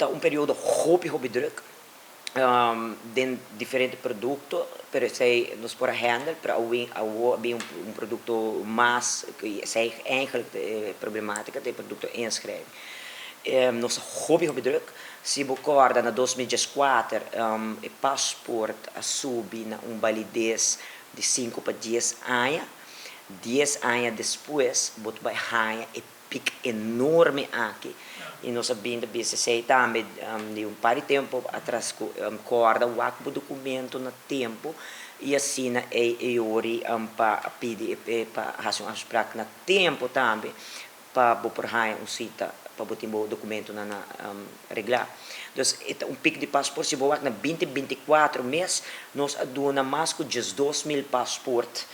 está período hobby druk. Den diferente produto, pero zij nos por handel, para een producto mais, zij eigenlijk de problemática de producto inschrijven. Nossa hobby druk, se recorda na 2004, o passaporte a subir na validez de 5 para 10 anos. 10 anos depois, bot bij hangen, e pic enorme aqui. E nós sabemos que também de par de tempo atrás corda o documento no tempo e assim é ori para pedir para fazer uma spraak no tempo também para por hangen cita para botar o documento na reglar. Então pic de passaporte se boak na 2024 mês nós aduna mais que 2.000 passaportes.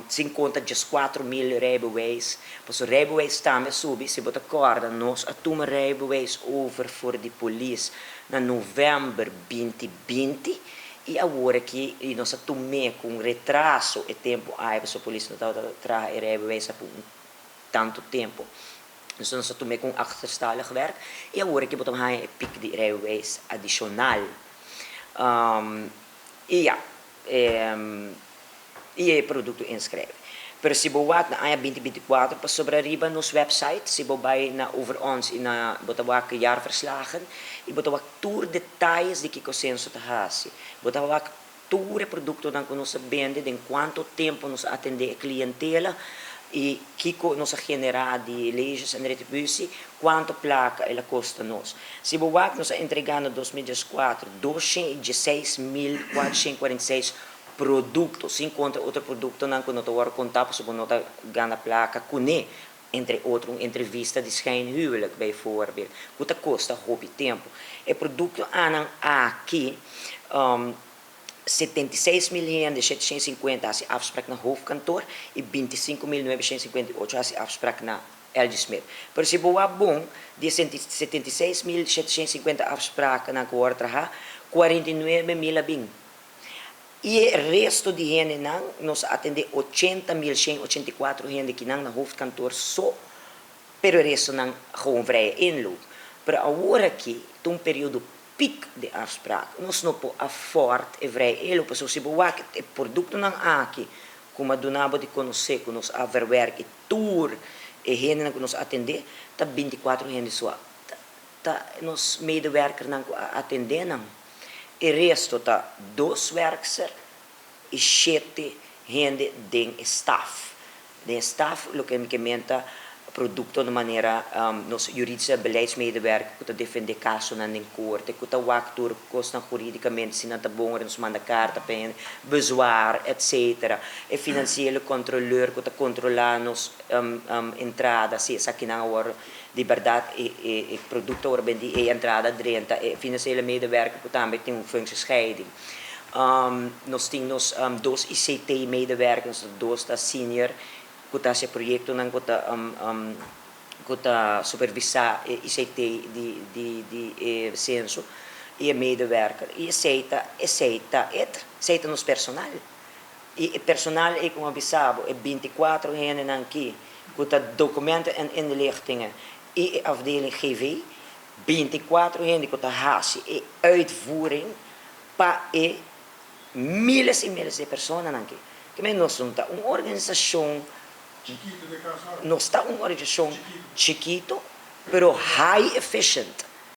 Sem conta de 4.000 rijbewijs. Pas rijbewijs também subi, se você acorda, nós atuma rijbewijs over voor de police na novembro 2020 e agora que nós atumé com retraso e tempo aí para a polícia não traga rijbewijs por tanto tempo. Dus nós atumé com achterstallig werk e agora que botam aí pic de rijbewijs adicional. E o produto inscreve. Pero se boak na aya 2024 para sobrariba nos website, se bobay na over ons e na botawak jaarverslagen, e botawak tour detalhes de que consenso ta hasi. Botawak tour produto dan que nos vende, de quanto tempo nos atende a clientela e kiko nos genera de leis en retributie, quanto placa ela custa nos. Se boak nos entregando 2004 216.446 produtos, se encontra outro produto não quando eu contar para nota ganha placa cune, entre outros entrevista de schijnhuwelijk bijvoorbeeld, quanto custa hobby tempo. E produto aanang aqui 76.750 als afspraak na hoofdkantoor e 25.958 als afspraak na LG Smith. Pero se boa bom, de 76.750 afspraken na quartra 49.000 bing. E o resto de gente nos atende 80.184 gente que não na hoofdkantoor só, pero o resto não gewoon vrije inloop. Pero agora aqui, um período piek de afspraak, nós não podemos afford e vrije inloop. So se bewak o produto não aqui, como donabo de conhecer, que nos verwerk e tour e gente que nos atende, tá 24 gente só. Tá nos medewerker não atende não. E resto está 2 werkers e 7 gente de staff. De staff, lo que menta produto de maneira nos juridische beleidsmedewerker que defende caso na corte, que waktur kosten juridicamente se não tá bom, nos manda carta para bezwaar, etc. E financiële controleur que controla nos entrada, se essa que não hora de verdade e produto ora ben die entrada dentro, e financiële medewerker que também tem functiescheiding. Nós temos 2 ICT medewerkers, 2 da senior que esse projeto não que supervisar ICT de censo e medewerker e aceita nos personal e personal é como avisado é 24 gente aqui que documenten en inlichtingen e afdeling GV 24 gente que hasi e uitvoering para miles e miles de pessoas aqui que nós somos uma organização não está uma organização chiquito, pero high efficient.